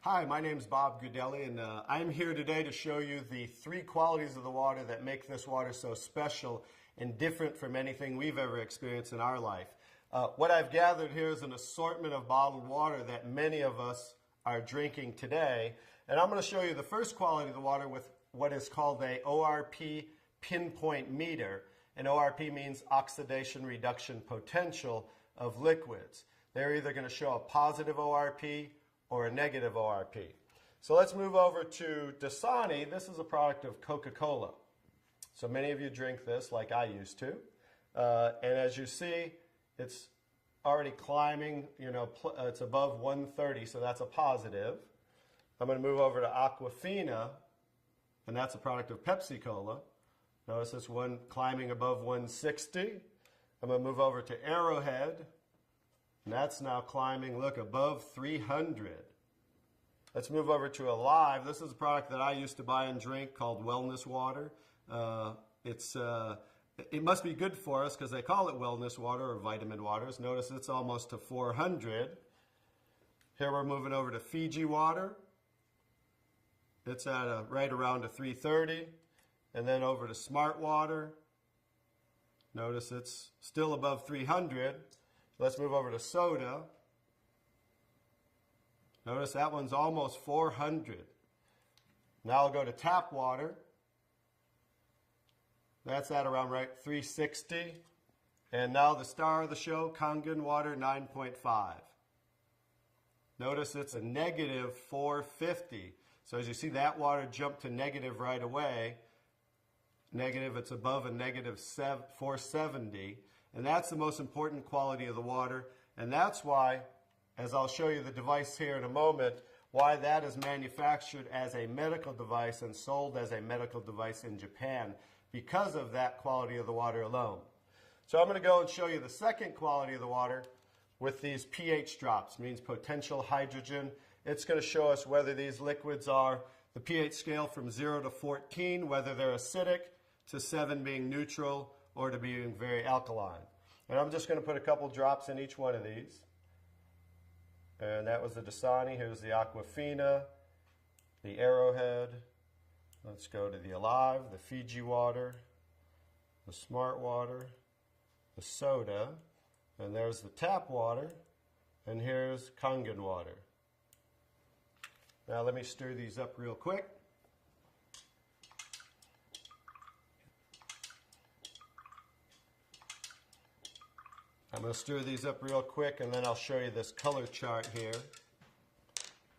Hi, my name is Bob Goodelli, and I'm here today to show you the three qualities of the water that make this water so special and different from anything we've ever experienced in our life. What I've gathered here is an assortment of bottled water that many of us are drinking today, and I'm going to show you the first quality of the water with what is called a ORP pinpoint meter, and ORP means oxidation reduction potential of liquids. They're either going to show a positive ORP or a negative ORP. So let's move over to Dasani. This is a product of Coca-Cola. So many of you drink this like I used to. And as you see, it's already climbing, it's above 130, so that's a positive. I'm going to move over to Aquafina, and that's a product of Pepsi-Cola. Notice this one climbing above 160. I'm going to move over to Arrowhead, and that's now climbing, look, above 300. Let's move over to Alive. This is a product that I used to buy and drink called Wellness Water. It must be good for us because they call it wellness water or vitamin waters. Notice it's almost to 400. Here we're moving over to Fiji water. It's at right around a 330. And then over to Smart Water. Notice it's still above 300. Let's move over to soda. Notice that one's almost 400. Now I'll go to tap water. That's at around 360. And now the star of the show, Kangen water 9.5. Notice it's a negative 450. So as you see, that water jumped to negative right away. Negative, it's above a negative 470. And that's the most important quality of the water. And that's why, as I'll show you the device here in a moment, why that is manufactured as a medical device and sold as a medical device in Japan, because of that quality of the water alone. So I'm going to go and show you the second quality of the water with these pH drops, means potential hydrogen. It's going to show us whether these liquids are the pH scale from 0 to 14, whether they're acidic, to 7 being neutral, or to being very alkaline. And I'm just going to put a couple drops in each one of these. And that was the Dasani. Here's the Aquafina, the Arrowhead. Let's go to the Alive, the Fiji water, the Smart water, the soda, and there's the tap water, and here's Kangen water. Now let me stir these up real quick. I'm going to stir these up real quick, and then I'll show you this color chart here.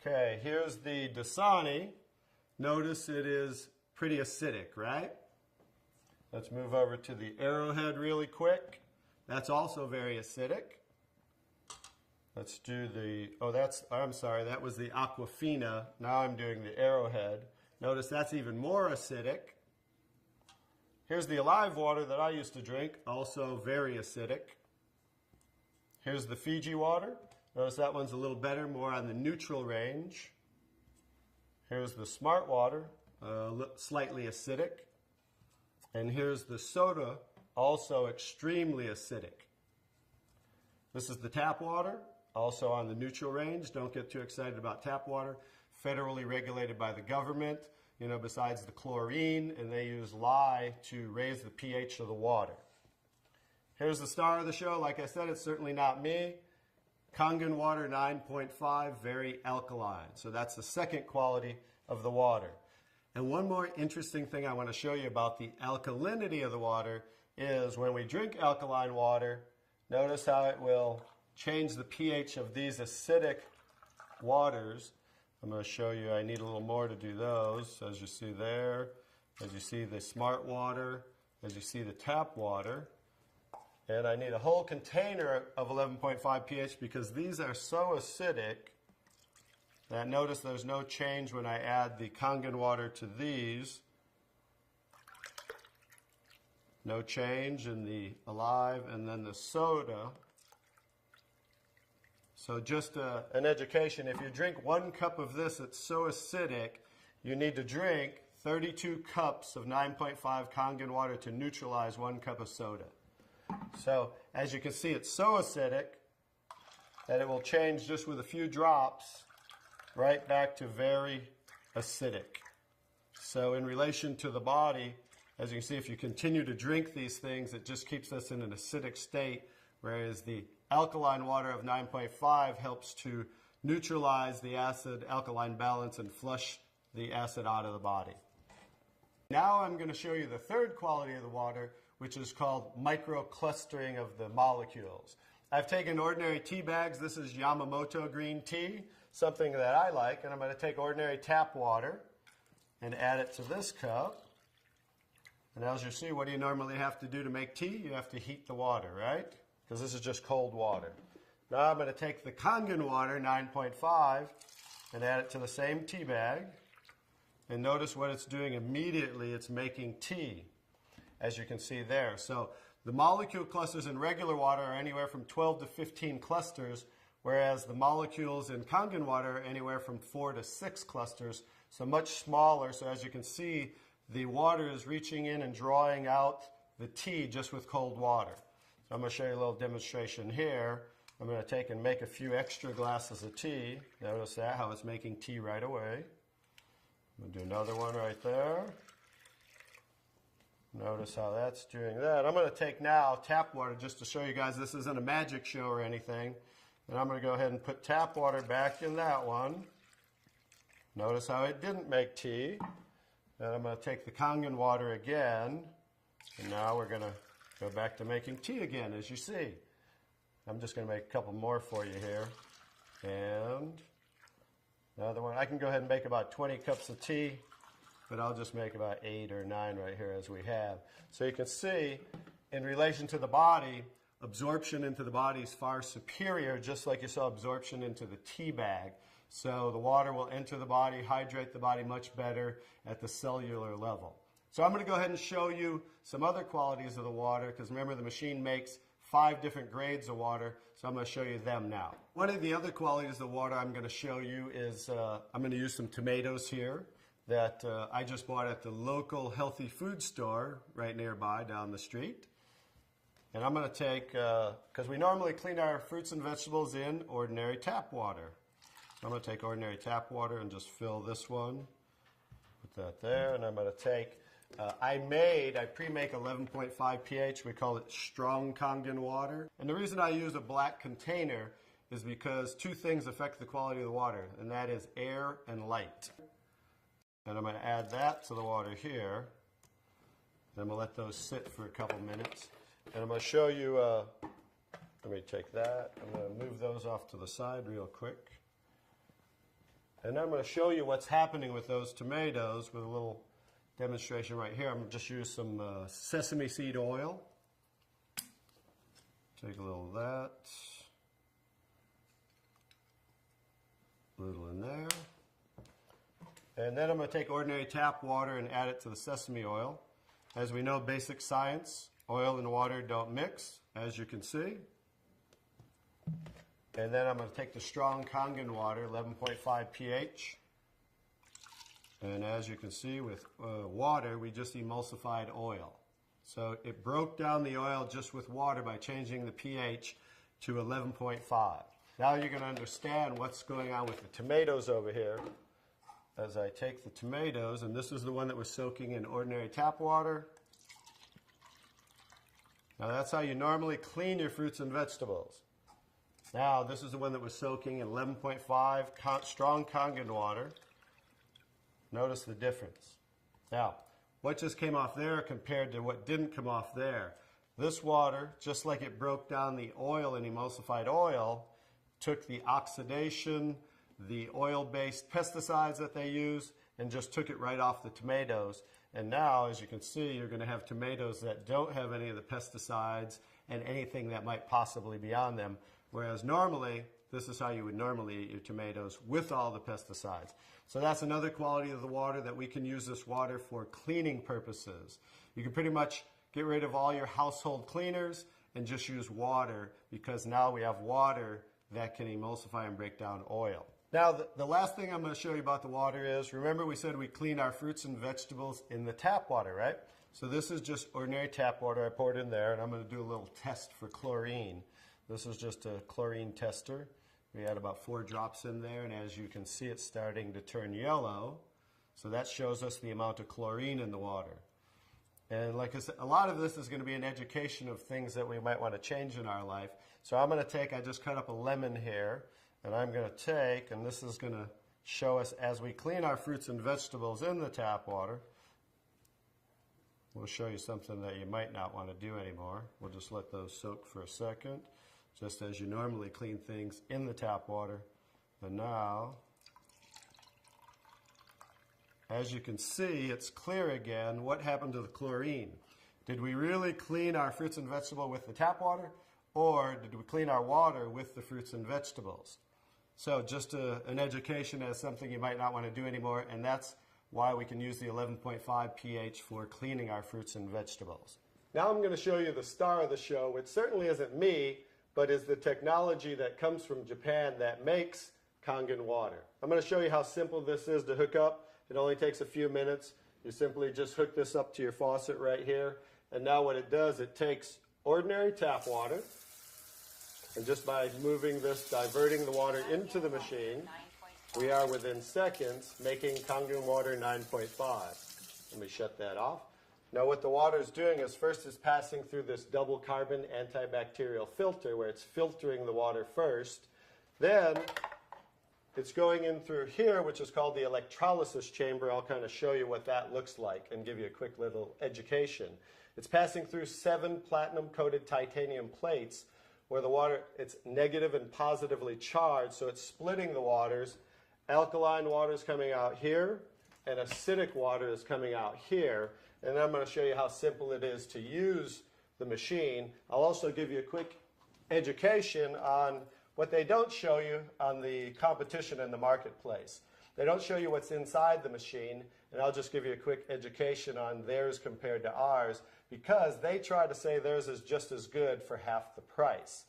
Okay, here's the Dasani. Notice it is pretty acidic, right? Let's move over to the Arrowhead really quick. That's also very acidic. Let's do the, I'm sorry, that was the Aquafina. Now I'm doing the Arrowhead. Notice that's even more acidic. Here's the Alive water that I used to drink, also very acidic. Here's the Fiji water. Notice that one's a little better, more on the neutral range. Here's the Smart water, slightly acidic. And here's the soda, also extremely acidic. This is the tap water, also on the neutral range. Don't get too excited about tap water. Federally regulated by the government, besides the chlorine, and they use lye to raise the pH of the water. Here's the star of the show. Like I said, it's certainly not me. Kangen water 9.5, very alkaline. So that's the second quality of the water. And one more interesting thing I want to show you about the alkalinity of the water is when we drink alkaline water, notice how it will change the pH of these acidic waters. I'm going to show you, I need a little more to do those. As you see there, as you see the Smart water, as you see the tap water. And I need a whole container of 11.5 pH because these are so acidic that notice there's no change when I add the Kangen water to these. No change in the Alive, and then the soda. So just an education, if you drink 1 cup of this, it's so acidic, you need to drink 32 cups of 9.5 Kangen water to neutralize 1 cup of soda. So as you can see, it's so acidic that it will change just with a few drops right back to very acidic. So in relation to the body, as you can see, if you continue to drink these things, it just keeps us in an acidic state, whereas the alkaline water of 9.5 helps to neutralize the acid-alkaline balance and flush the acid out of the body. Now I'm going to show you the third quality of the water, which is called microclustering of the molecules. I've taken ordinary tea bags. This is Yamamoto green tea, something that I like, and I'm going to take ordinary tap water and add it to this cup. And as you see, what do you normally have to do to make tea? You have to heat the water, right? Because this is just cold water. Now I'm going to take the Kangen water, 9.5, and add it to the same tea bag. And notice what it's doing immediately. It's making tea, as you can see there. So the molecule clusters in regular water are anywhere from 12 to 15 clusters, whereas the molecules in Kangen water are anywhere from 4 to 6 clusters, so much smaller. So as you can see, the water is reaching in and drawing out the tea just with cold water. So I'm going to show you a little demonstration here. I'm going to take and make a few extra glasses of tea. Notice that, how it's making tea right away. I'm going to do another one right there. Notice how that's doing that. I'm going to take now tap water just to show you guys this isn't a magic show or anything. And I'm going to go ahead and put tap water back in that one. Notice how it didn't make tea. Then I'm going to take the Kangen water again. And now we're going to go back to making tea again, as you see. I'm just going to make a couple more for you here. And another one. I can go ahead and make about 20 cups of tea, but I'll just make about 8 or 9 right here as we have. So you can see, in relation to the body, absorption into the body is far superior, just like you saw absorption into the tea bag. So the water will enter the body, hydrate the body much better at the cellular level. So I'm going to go ahead and show you some other qualities of the water, because remember the machine makes 5 different grades of water, so I'm going to show you them now. One of the other qualities of the water I'm going to show you is I'm going to use some tomatoes here that I just bought at the local healthy food store right nearby down the street. And I'm going to take, because we normally clean our fruits and vegetables in ordinary tap water. So I'm going to take ordinary tap water and just fill this one. Put that there, and I'm going to take, I pre-make 11.5 pH. We call it strong Kangen water. And the reason I use a black container is because 2 things affect the quality of the water, and that is air and light. And I'm going to add that to the water here. Then we'll let those sit for a couple minutes. And I'm going to show you, let me take that. I'm going to move those off to the side real quick. And I'm going to show you what's happening with those tomatoes with a little demonstration right here. I'm going to just use some sesame seed oil. Take a little of that. A little in there. And then I'm going to take ordinary tap water and add it to the sesame oil. As we know, basic science, oil and water don't mix, as you can see. And then I'm going to take the strong Kangen water, 11.5 pH. And as you can see with water, we just emulsified oil. So it broke down the oil just with water by changing the pH to 11.5. Now you're going to understand what's going on with the tomatoes over here. As I take the tomatoes, and this is the one that was soaking in ordinary tap water. Now that's how you normally clean your fruits and vegetables. Now this is the one that was soaking in 11.5 strong Kangen water. Notice the difference. Now, what just came off there compared to what didn't come off there? This water, just like it broke down the oil and emulsified oil, took the oxidation, the oil-based pesticides that they use, and just took it right off the tomatoes. And now, as you can see, you're going to have tomatoes that don't have any of the pesticides and anything that might possibly be on them. Whereas normally, this is how you would normally eat your tomatoes with all the pesticides. So that's another quality of the water, that we can use this water for cleaning purposes. You can pretty much get rid of all your household cleaners and just use water, because now we have water that can emulsify and break down oil. Now, the last thing I'm going to show you about the water is, remember we said we clean our fruits and vegetables in the tap water, right? So this is just ordinary tap water. I poured in there, and I'm going to do a little test for chlorine. This is just a chlorine tester. We had about 4 drops in there, and as you can see, it's starting to turn yellow. So that shows us the amount of chlorine in the water. And like I said, a lot of this is going to be an education of things that we might want to change in our life. So I'm going to take, I just cut up a lemon here, and I'm going to take, and this is going to show us as we clean our fruits and vegetables in the tap water. We'll show you something that you might not want to do anymore. We'll just let those soak for a second, just as you normally clean things in the tap water. And now, as you can see, it's clear again. What happened to the chlorine? Did we really clean our fruits and vegetables with the tap water, or did we clean our water with the fruits and vegetables? So just an education as something you might not want to do anymore, and that's why we can use the 11.5 pH for cleaning our fruits and vegetables. Now I'm going to show you the star of the show, which certainly isn't me, but is the technology that comes from Japan that makes Kangen water. I'm going to show you how simple this is to hook up. It only takes a few minutes. You simply just hook this up to your faucet right here. And now what it does, it takes ordinary tap water, and just by moving this, diverting the water into the machine, we are within seconds making Kangen water 9.5. Let me shut that off. Now what the water is doing is first it's passing through this double carbon antibacterial filter where it's filtering the water first. Then it's going in through here, which is called the electrolysis chamber. I'll kind of show you what that looks like and give you a quick little education. It's passing through 7 platinum-coated titanium plates where the water, it's negative and positively charged, so it's splitting the waters. Alkaline water is coming out here, and acidic water is coming out here. And then I'm going to show you how simple it is to use the machine. I'll also give you a quick education on what they don't show you on the competition in the marketplace. They don't show you what's inside the machine, and I'll just give you a quick education on theirs compared to ours, because they try to say theirs is just as good for half the price.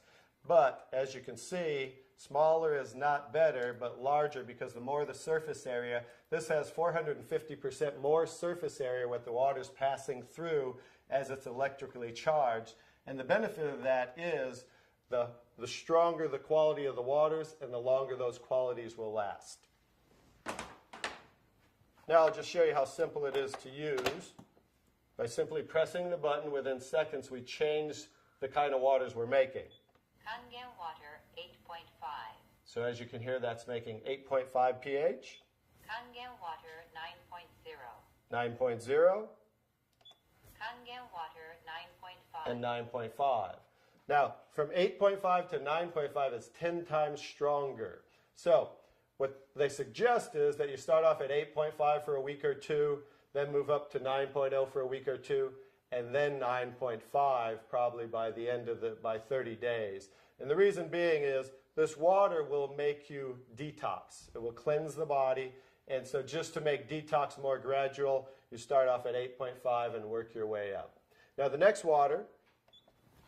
But as you can see, smaller is not better, but larger, because the more the surface area, this has 450% more surface area what the water's passing through as it's electrically charged. And the benefit of that is the stronger the quality of the waters and the longer those qualities will last. Now I'll just show you how simple it is to use. By simply pressing the button, within seconds we change the kind of waters we're making. Kangen water 8.5. So as you can hear, that's making 8.5 pH. Kangen water 9.0. 9.0. Kangen water 9.5. And 9.5. Now, from 8.5 to 9.5 is 10 times stronger. So what they suggest is that you start off at 8.5 for a week or two, then move up to 9.0 for a week or two, and then 9.5 probably by the end of by 30 days. And the reason being is this water will make you detox. It will cleanse the body. And so just to make detox more gradual, you start off at 8.5 and work your way up. Now the next water,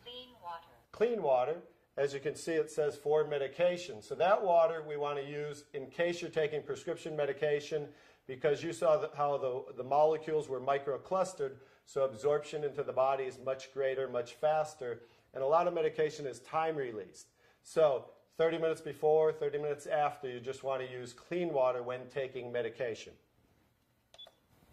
Clean water. clean water, as you can see it says for medication. So that water we want to use in case you're taking prescription medication, because you saw how the molecules were microclustered, so absorption into the body is much greater, much faster, and a lot of medication is time released. So 30 minutes before, 30 minutes after, you just want to use clean water when taking medication.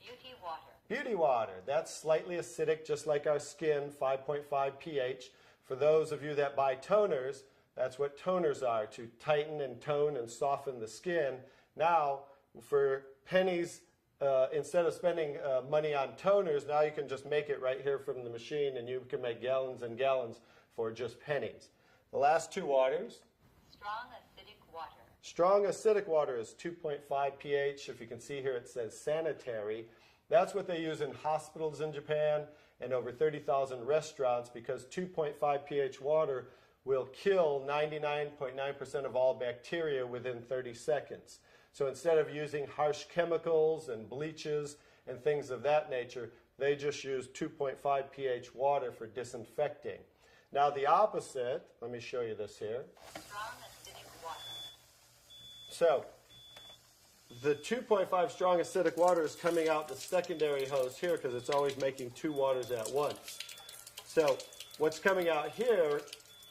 Beauty water. Beauty water, that's slightly acidic, just like our skin, 5.5 pH. For those of you that buy toners, that's what toners are, to tighten and tone and soften the skin. Now, for pennies, instead of spending money on toners, now you can just make it right here from the machine, and you can make gallons and gallons for just pennies. The last two waters. Strong acidic water. Strong acidic water is 2.5 pH. If you can see here, it says sanitary. That's what they use in hospitals in Japan and over 30,000 restaurants, because 2.5 pH water will kill 99.9% of all bacteria within 30 seconds. So instead of using harsh chemicals and bleaches and things of that nature, they just use 2.5 pH water for disinfecting. Now the opposite, let me show you this here. Strong acidic water. So the 2.5 strong acidic water is coming out the secondary hose here, because it's always making two waters at once. So what's coming out here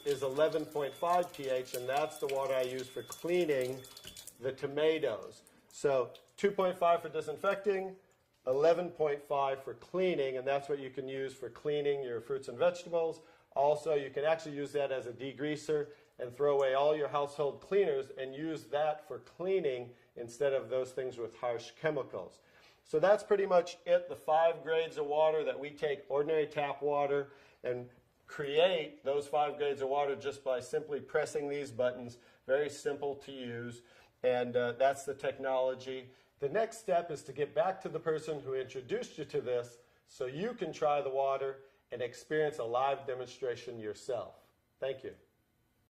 is 11.5 pH, and that's the water I use for cleaning the tomatoes. So 2.5 for disinfecting, 11.5 for cleaning, and that's what you can use for cleaning your fruits and vegetables. Also, you can actually use that as a degreaser and throw away all your household cleaners and use that for cleaning instead of those things with harsh chemicals. So that's pretty much it, the 5 grades of water that we take ordinary tap water and create those 5 grades of water just by simply pressing these buttons. Very simple to use, and that's the technology. The next step is to get back to the person who introduced you to this so you can try the water and experience a live demonstration yourself. Thank you.